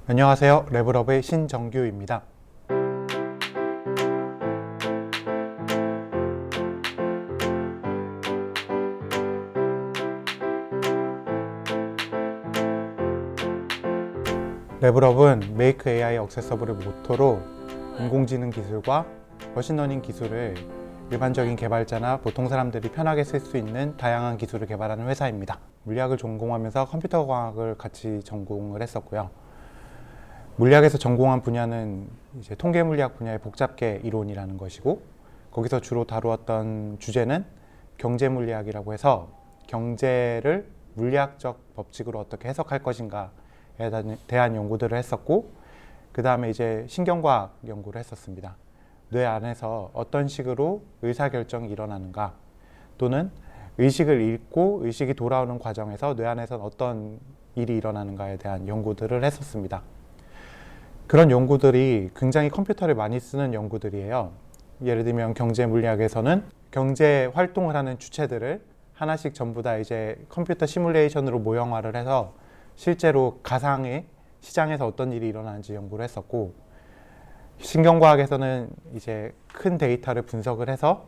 안녕하세요. 레벨업의 신정규입니다. 레벨업은 Make AI Accessible을 모토로 인공지능 기술과 머신러닝 기술을 일반적인 개발자나 보통 사람들이 편하게 쓸 수 있는 다양한 기술을 개발하는 회사입니다. 물리학을 전공하면서 컴퓨터과학을 같이 전공을 했었고요. 물리학에서 전공한 분야는 이제 통계물리학 분야의 복잡계 이론이라는 것이고, 거기서 주로 다루었던 주제는 경제물리학이라고 해서 경제를 물리학적 법칙으로 어떻게 해석할 것인가에 대한 연구들을 했었고, 그 다음에 이제 신경과학 연구를 했었습니다. 뇌 안에서 어떤 식으로 의사결정이 일어나는가, 또는 의식을 잃고 의식이 돌아오는 과정에서 뇌 안에서 어떤 일이 일어나는가에 대한 연구들을 했었습니다. 그런 연구들이 굉장히 컴퓨터를 많이 쓰는 연구들이에요. 예를 들면 경제 물리학에서는 경제 활동을 하는 주체들을 하나씩 전부 다 이제 컴퓨터 시뮬레이션으로 모형화를 해서 실제로 가상의 시장에서 어떤 일이 일어나는지 연구를 했었고, 신경과학에서는 이제 큰 데이터를 분석을 해서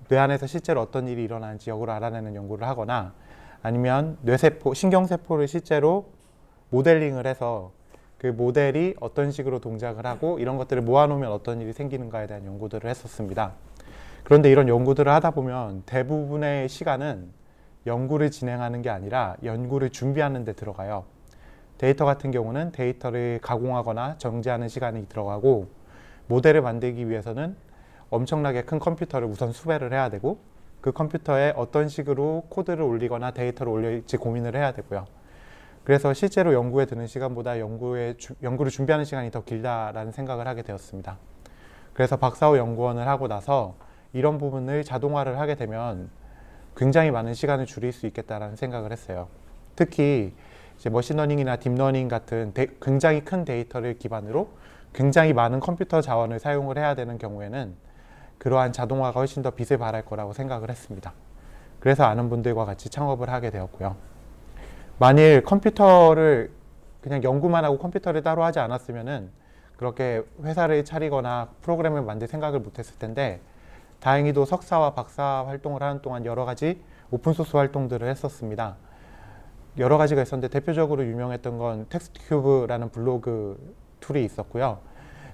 뇌 안에서 실제로 어떤 일이 일어나는지 역으로 알아내는 연구를 하거나, 아니면 뇌세포, 신경세포를 실제로 모델링을 해서 그 모델이 어떤 식으로 동작을 하고 이런 것들을 모아놓으면 어떤 일이 생기는가에 대한 연구들을 했었습니다. 그런데 이런 연구들을 하다 보면 대부분의 시간은 연구를 진행하는 게 아니라 연구를 준비하는 데 들어가요. 데이터 같은 경우는 데이터를 가공하거나 정제하는 시간이 들어가고, 모델을 만들기 위해서는 엄청나게 큰 컴퓨터를 우선 수배를 해야 되고, 그 컴퓨터에 어떤 식으로 코드를 올리거나 데이터를 올릴지 고민을 해야 되고요. 그래서 실제로 연구에 드는 시간보다 연구를 준비하는 시간이 더 길다라는 생각을 하게 되었습니다. 그래서 박사후 연구원을 하고 나서 이런 부분을 자동화를 하게 되면 굉장히 많은 시간을 줄일 수 있겠다라는 생각을 했어요. 특히 이제 머신러닝이나 딥러닝 같은 굉장히 큰 데이터를 기반으로 굉장히 많은 컴퓨터 자원을 사용을 해야 되는 경우에는 그러한 자동화가 훨씬 더 빛을 발할 거라고 생각을 했습니다. 그래서 아는 분들과 같이 창업을 하게 되었고요. 만일 컴퓨터를 그냥 연구만 하고 컴퓨터를 따로 하지 않았으면은 그렇게 회사를 차리거나 프로그램을 만들 생각을 못했을 텐데, 다행히도 석사와 박사 활동을 하는 동안 여러 가지 오픈소스 활동들을 했었습니다. 여러 가지가 있었는데 대표적으로 유명했던 건 텍스트큐브라는 블로그 툴이 있었고요.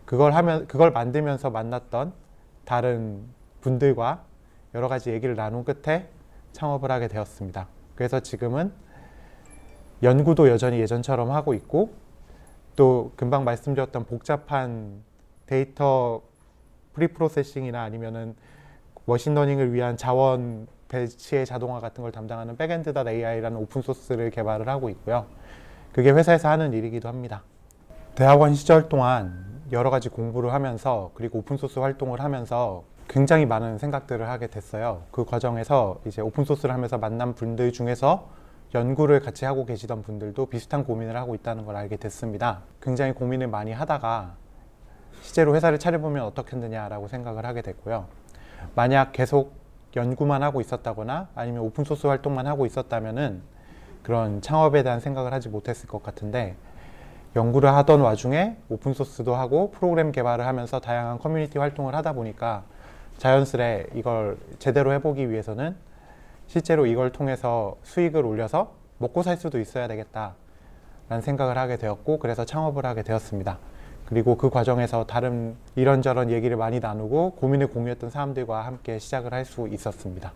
그걸 만들면서 만났던 다른 분들과 여러 가지 얘기를 나눈 끝에 창업을 하게 되었습니다. 그래서 지금은 연구도 여전히 예전처럼 하고 있고, 또 금방 말씀드렸던 복잡한 데이터 프리프로세싱이나 아니면은 머신러닝을 위한 자원 배치의 자동화 같은 걸 담당하는 백엔드.ai라는 오픈소스를 개발을 하고 있고요. 그게 회사에서 하는 일이기도 합니다. 대학원 시절 동안 여러 가지 공부를 하면서, 그리고 오픈소스 활동을 하면서 굉장히 많은 생각들을 하게 됐어요. 그 과정에서 이제 오픈소스를 하면서 만난 분들 중에서 연구를 같이 하고 계시던 분들도 비슷한 고민을 하고 있다는 걸 알게 됐습니다. 굉장히 고민을 많이 하다가 실제로 회사를 차려보면 어떻겠느냐라고 생각을 하게 됐고요. 만약 계속 연구만 하고 있었다거나 아니면 오픈소스 활동만 하고 있었다면은 그런 창업에 대한 생각을 하지 못했을 것 같은데, 연구를 하던 와중에 오픈소스도 하고 프로그램 개발을 하면서 다양한 커뮤니티 활동을 하다 보니까 자연스레 이걸 제대로 해보기 위해서는 실제로 이걸 통해서 수익을 올려서 먹고 살 수도 있어야 되겠다라는 생각을 하게 되었고, 그래서 창업을 하게 되었습니다. 그리고 그 과정에서 다른 이런저런 얘기를 많이 나누고 고민을 공유했던 사람들과 함께 시작을 할 수 있었습니다.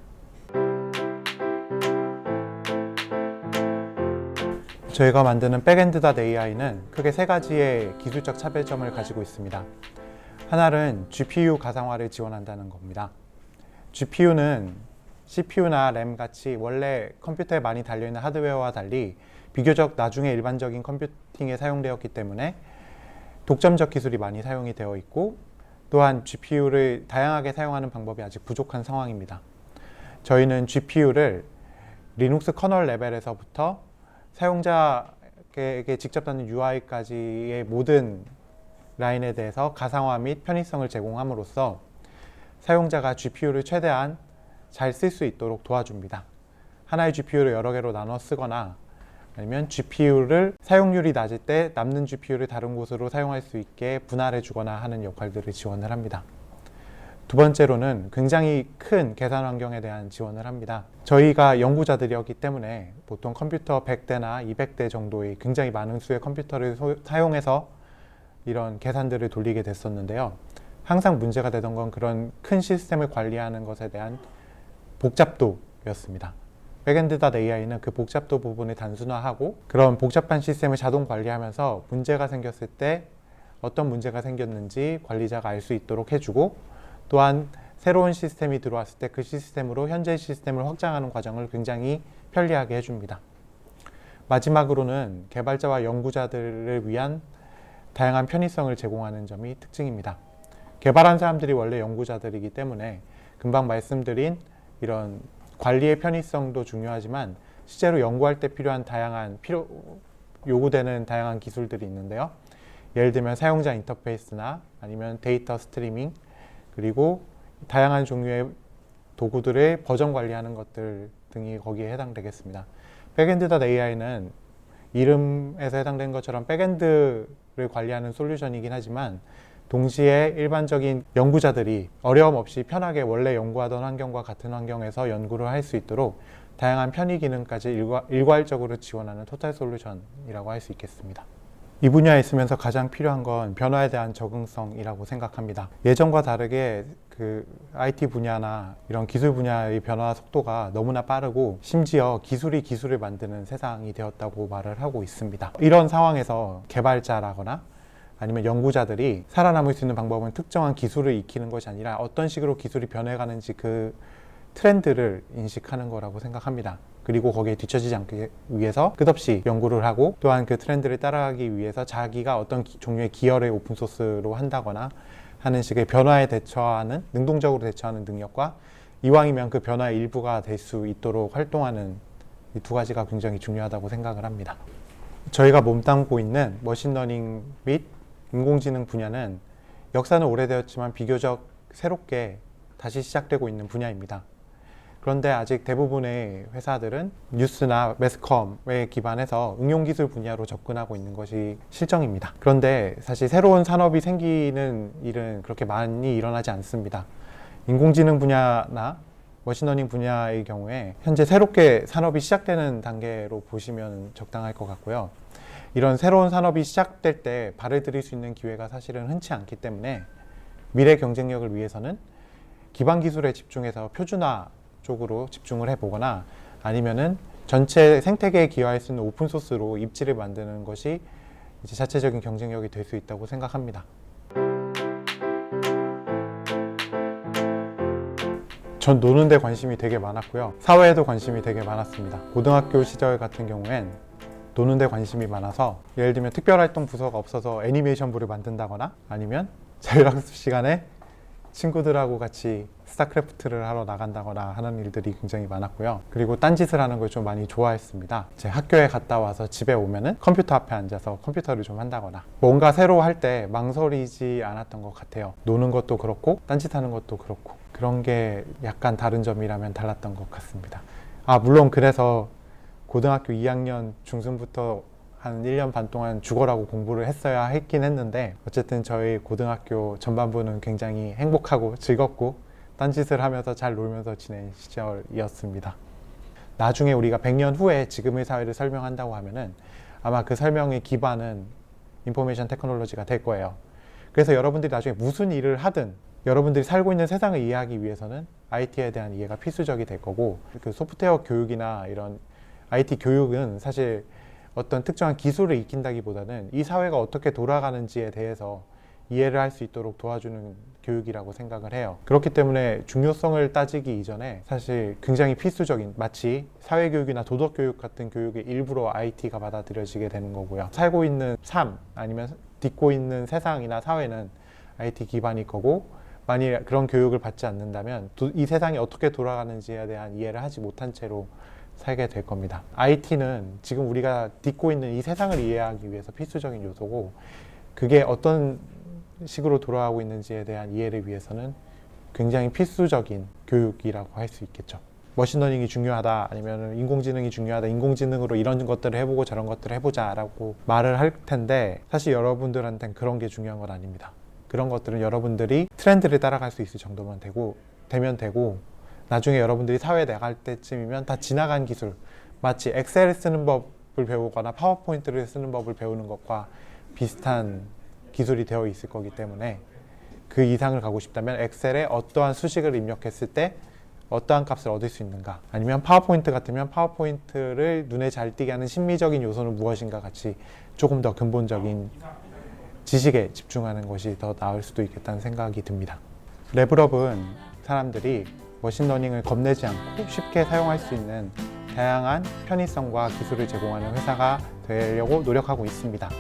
저희가 만드는 백엔드.ai는 크게 세 가지의 기술적 차별점을 가지고 있습니다. 하나는 GPU 가상화를 지원한다는 겁니다. GPU는 CPU나 램 같이 원래 컴퓨터에 많이 달려있는 하드웨어와 달리 비교적 나중에 일반적인 컴퓨팅에 사용되었기 때문에 독점적 기술이 많이 사용이 되어 있고, 또한 GPU를 다양하게 사용하는 방법이 아직 부족한 상황입니다. 저희는 GPU를 리눅스 커널 레벨에서부터 사용자에게 직접 닿는 UI까지의 모든 라인에 대해서 가상화 및 편의성을 제공함으로써 사용자가 GPU를 최대한 잘 쓸 수 있도록 도와줍니다. 하나의 GPU를 여러 개로 나눠 쓰거나 아니면 GPU를 사용률이 낮을 때 남는 GPU를 다른 곳으로 사용할 수 있게 분할해 주거나 하는 역할들을 지원을 합니다. 두 번째로는 굉장히 큰 계산 환경에 대한 지원을 합니다. 저희가 연구자들이었기 때문에 보통 컴퓨터 100대나 200대 정도의 굉장히 많은 수의 컴퓨터를 사용해서 이런 계산들을 돌리게 됐었는데요. 항상 문제가 되던 건 그런 큰 시스템을 관리하는 것에 대한 복잡도였습니다. 백엔드.ai는 그 복잡도 부분을 단순화하고 그런 복잡한 시스템을 자동 관리하면서 문제가 생겼을 때 어떤 문제가 생겼는지 관리자가 알 수 있도록 해주고, 또한 새로운 시스템이 들어왔을 때 그 시스템으로 현재 시스템을 확장하는 과정을 굉장히 편리하게 해줍니다. 마지막으로는 개발자와 연구자들을 위한 다양한 편의성을 제공하는 점이 특징입니다. 개발한 사람들이 원래 연구자들이기 때문에 금방 말씀드린 이런 관리의 편의성도 중요하지만 실제로 연구할 때 필요한 요구되는 다양한 기술들이 있는데요. 예를 들면 사용자 인터페이스나 아니면 데이터 스트리밍, 그리고 다양한 종류의 도구들을 버전 관리하는 것들 등이 거기에 해당되겠습니다. 백엔드.ai는 이름에서 해당된 것처럼 백엔드를 관리하는 솔루션이긴 하지만 동시에 일반적인 연구자들이 어려움 없이 편하게 원래 연구하던 환경과 같은 환경에서 연구를 할 수 있도록 다양한 편의 기능까지 일괄적으로 지원하는 토탈 솔루션이라고 할 수 있겠습니다. 이 분야에 있으면서 가장 필요한 건 변화에 대한 적응성이라고 생각합니다. 예전과 다르게 그 IT 분야나 이런 기술 분야의 변화 속도가 너무나 빠르고 심지어 기술이 기술을 만드는 세상이 되었다고 말을 하고 있습니다. 이런 상황에서 개발자라거나 아니면 연구자들이 살아남을 수 있는 방법은 특정한 기술을 익히는 것이 아니라 어떤 식으로 기술이 변해가는지 그 트렌드를 인식하는 거라고 생각합니다. 그리고 거기에 뒤처지지 않기 위해서 끝없이 연구를 하고, 또한 그 트렌드를 따라가기 위해서 자기가 어떤 종류의 기여를 오픈소스로 한다거나 하는 식의 변화에 대처하는, 능동적으로 대처하는 능력과 이왕이면 그 변화의 일부가 될 수 있도록 활동하는 이 두 가지가 굉장히 중요하다고 생각을 합니다. 저희가 몸담고 있는 머신러닝 및 인공지능 분야는 역사는 오래되었지만 비교적 새롭게 다시 시작되고 있는 분야입니다. 그런데 아직 대부분의 회사들은 뉴스나 매스컴에 기반해서 응용기술 분야로 접근하고 있는 것이 실정입니다. 그런데 사실 새로운 산업이 생기는 일은 그렇게 많이 일어나지 않습니다. 인공지능 분야나 머신러닝 분야의 경우에 현재 새롭게 산업이 시작되는 단계로 보시면 적당할 것 같고요. 이런 새로운 산업이 시작될 때 발을 들일 수 있는 기회가 사실은 흔치 않기 때문에 미래 경쟁력을 위해서는 기반 기술에 집중해서 표준화 쪽으로 집중을 해보거나 아니면은 전체 생태계에 기여할 수 있는 오픈소스로 입지를 만드는 것이 이제 자체적인 경쟁력이 될 수 있다고 생각합니다. 전 노는 데 관심이 되게 많았고요. 사회에도 관심이 되게 많았습니다. 고등학교 시절 같은 경우엔 노는 데 관심이 많아서 예를 들면 특별활동 부서가 없어서 애니메이션 부를 만든다거나 아니면 자율학습 시간에 친구들하고 같이 스타크래프트를 하러 나간다거나 하는 일들이 굉장히 많았고요. 그리고 딴짓을 하는 걸 좀 많이 좋아했습니다. 제 학교에 갔다 와서 집에 오면은 컴퓨터 앞에 앉아서 컴퓨터를 좀 한다거나 뭔가 새로 할 때 망설이지 않았던 것 같아요. 노는 것도 그렇고 딴짓하는 것도 그렇고 그런 게 약간 다른 점이라면 달랐던 것 같습니다. 물론 그래서 고등학교 2학년 중순부터 한 1년 반 동안 죽어라고 공부를 했어야 했긴 했는데 어쨌든 저희 고등학교 전반부는 굉장히 행복하고 즐겁고 딴짓을 하면서 잘 놀면서 지낸 시절이었습니다. 나중에 우리가 100년 후에 지금의 사회를 설명한다고 하면은 아마 그 설명의 기반은 인포메이션 테크놀로지가 될 거예요. 그래서 여러분들이 나중에 무슨 일을 하든 여러분들이 살고 있는 세상을 이해하기 위해서는 IT에 대한 이해가 필수적이 될 거고, 그 소프트웨어 교육이나 이런 IT 교육은 사실 어떤 특정한 기술을 익힌다기보다는 이 사회가 어떻게 돌아가는지에 대해서 이해를 할 수 있도록 도와주는 교육이라고 생각을 해요. 그렇기 때문에 중요성을 따지기 이전에 사실 굉장히 필수적인, 마치 사회교육이나 도덕교육 같은 교육의 일부로 IT가 받아들여지게 되는 거고요. 살고 있는 삶 아니면 딛고 있는 세상이나 사회는 IT 기반일 거고, 만약 그런 교육을 받지 않는다면 이 세상이 어떻게 돌아가는지에 대한 이해를 하지 못한 채로 살게 될 겁니다. IT는 지금 우리가 딛고 있는 이 세상을 이해하기 위해서 필수적인 요소고, 그게 어떤 식으로 돌아가고 있는지에 대한 이해를 위해서는 굉장히 필수적인 교육이라고 할 수 있겠죠. 머신러닝이 중요하다, 아니면 인공지능이 중요하다, 인공지능으로 이런 것들을 해보고 저런 것들을 해보자 라고 말을 할 텐데, 사실 여러분들한테는 그런 게 중요한 건 아닙니다. 그런 것들은 여러분들이 트렌드를 따라갈 수 있을 정도만 되면 되고, 나중에 여러분들이 사회에 나갈 때쯤이면 다 지나간 기술, 마치 엑셀 쓰는 법을 배우거나 파워포인트를 쓰는 법을 배우는 것과 비슷한 기술이 되어 있을 거기 때문에, 그 이상을 가고 싶다면 엑셀에 어떠한 수식을 입력했을 때 어떠한 값을 얻을 수 있는가, 아니면 파워포인트 같으면 파워포인트를 눈에 잘 띄게 하는 심미적인 요소는 무엇인가 같이 조금 더 근본적인 지식에 집중하는 것이 더 나을 수도 있겠다는 생각이 듭니다. 레벨업은 사람들이 머신러닝을 겁내지 않고 쉽게 사용할 수 있는 다양한 편의성과 기술을 제공하는 회사가 되려고 노력하고 있습니다.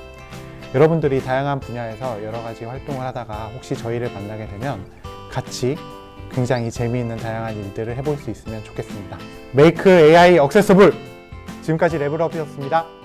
여러분들이 다양한 분야에서 여러 가지 활동을 하다가 혹시 저희를 만나게 되면 같이 굉장히 재미있는 다양한 일들을 해볼 수 있으면 좋겠습니다. Make AI Accessible! 지금까지 레벨업이었습니다.